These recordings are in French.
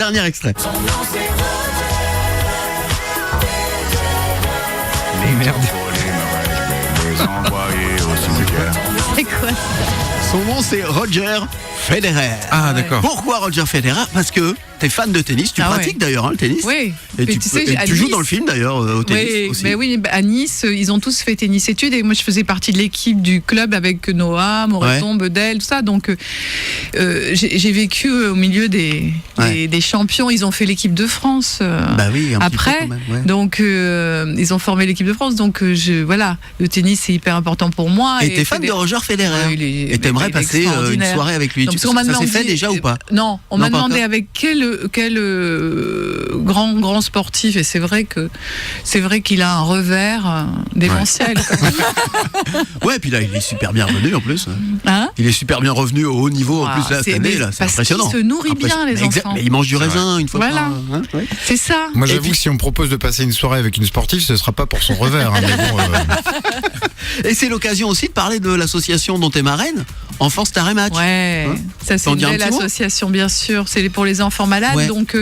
Dernier extrait. Les merdes. C'est quoi? Son nom c'est Roger Federer. Ah d'accord. Pourquoi Roger Federer? Parce que t'es fan de tennis, tu pratiques d'ailleurs le tennis. Oui. Et Mais tu, tu sais, et à tu joues Nice- dans le film d'ailleurs au tennis Oui, aussi. mais oui, à Nice, ils ont tous fait tennis études et moi je faisais partie de l'équipe du club avec Noah, Moreton, Bedel, tout ça. Donc j'ai vécu au milieu des champions. Ils ont fait l'équipe de France Bah oui, un petit peu après. quand même, ouais. Donc ils ont formé l'équipe de France. Donc voilà, le tennis c'est hyper important pour moi. Et t'es fan de Roger Federer. Ouais, et t'aimerais passer une soirée avec lui. Non, Ça parce qu'on m'a s'est demandé- fait déjà ou pas? Non, on Non, m'a pas demandé encore. avec quel grand sportif, et c'est vrai qu'il a un revers démentiel. Ouais, puis là il est super bien revenu en plus. Hein? Il est super bien revenu au haut niveau en plus là, cette année là, c'est parce impressionnant. qu'il se nourrit bien, les enfants. Mais il mange du C'est raisin une fois Voilà. par hein, ouais. C'est ça. Moi Et j'avoue puis- que si on me propose de passer une soirée avec une sportive, ce sera pas pour son revers. Hein, mais bon, Et c'est l'occasion aussi de parler de l'association dont t'es marraine, Enfance Taré Match. Ouais, Hein ça c'est T'en une dis un belle petit mot association, bien sûr. C'est pour les enfants malades. Ouais. Donc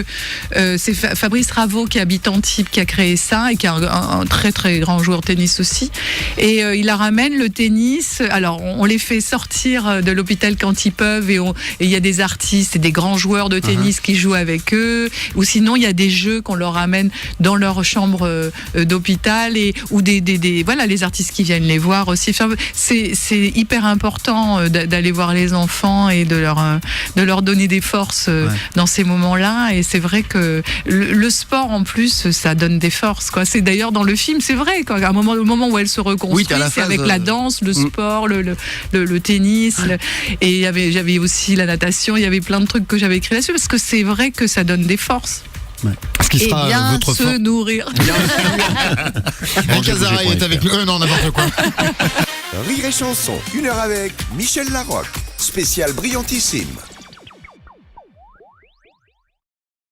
c'est Fabrice Raveau qui habite Antibes qui a créé ça et qui est un très très grand joueur de tennis aussi. Et il la ramène le tennis. Alors on les fait sortir de l'hôpital quand ils peuvent et il y a des artistes et des grands joueurs de tennis qui jouent avec eux. Ou sinon il y a des jeux qu'on leur ramène dans leur chambre d'hôpital ou voilà les artistes qui viennent les voir aussi. Enfin, c'est hyper important d'aller voir les enfants et de leur donner des forces dans ces moments-là. Et c'est vrai que le sport en plus, ça donne des forces, quoi. C'est d'ailleurs dans le film, c'est vrai, quoi. Le moment où elle se reconstruit, t'as la c'est phase, avec la danse, le sport, le tennis, et j'avais aussi la natation. Il y avait plein de trucs que j'avais écrit là-dessus parce que c'est vrai que ça donne des forces. ce qui Et sera bien votre se nourrir. Eric Azaraï est avec nous. Non, n'importe quoi. Rire et chanson, 1 heure avec Michel Larocque, spécial brillantissime.